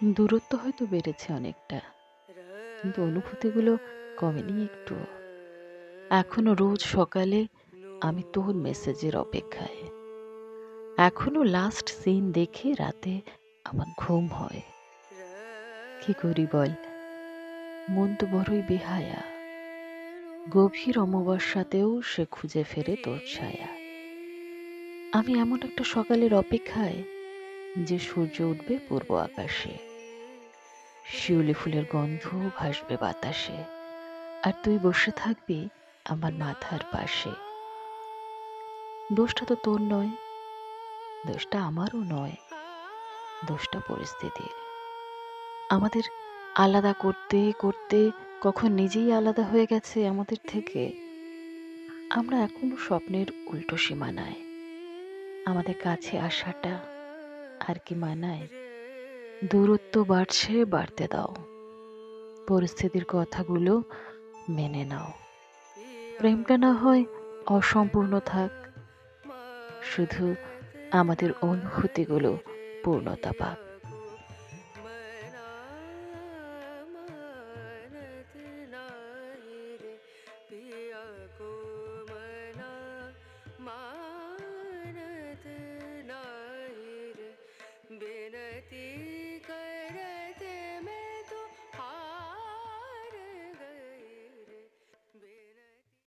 দূরত্ব হয়তো বেড়েছে অনেকটা, কিন্তু অনুভূতিগুলো কমেনি একটুও। এখনো রোজ সকালে আমি তোর মেসেজের অপেক্ষায়। এখনো লাস্ট সিন দেখে রাতে আমার ঘুম হয়। কি করি বল? মন তো বড়ই বেহায়া। গভীর অমাবস্যাতেও সে খুঁজে ফেরে তোর ছায়া। আমি এমন একটা সকালের অপেক্ষায়, যে সূর্য উঠবে পূর্ব আকাশে, শিউলি ফুলের গন্ধ ভাসবে বাতাসে, আর তুই বসে থাকবি আমার মাথার পাশে। দোষটা তো তোর নয়, দোষটা আমারও নয়, দোষটা পরিস্থিতির। আমাদের আলাদা করতে করতে কখন নিজেই আলাদা হয়ে গেছে আমাদের থেকে। আমরা এখনো স্বপ্নের উল্টো সীমানায়। আমাদের কাছে আসাটা আর কি মানায়? দূরত্ব বাড়ছে, বাড়তে দাও। পরিস্থিতির কথাগুলো মেনে নাও। প্রেমটা না হয় অসম্পূর্ণ থাক, শুধু আমাদের অনুভূতিগুলো পূর্ণতা পাক।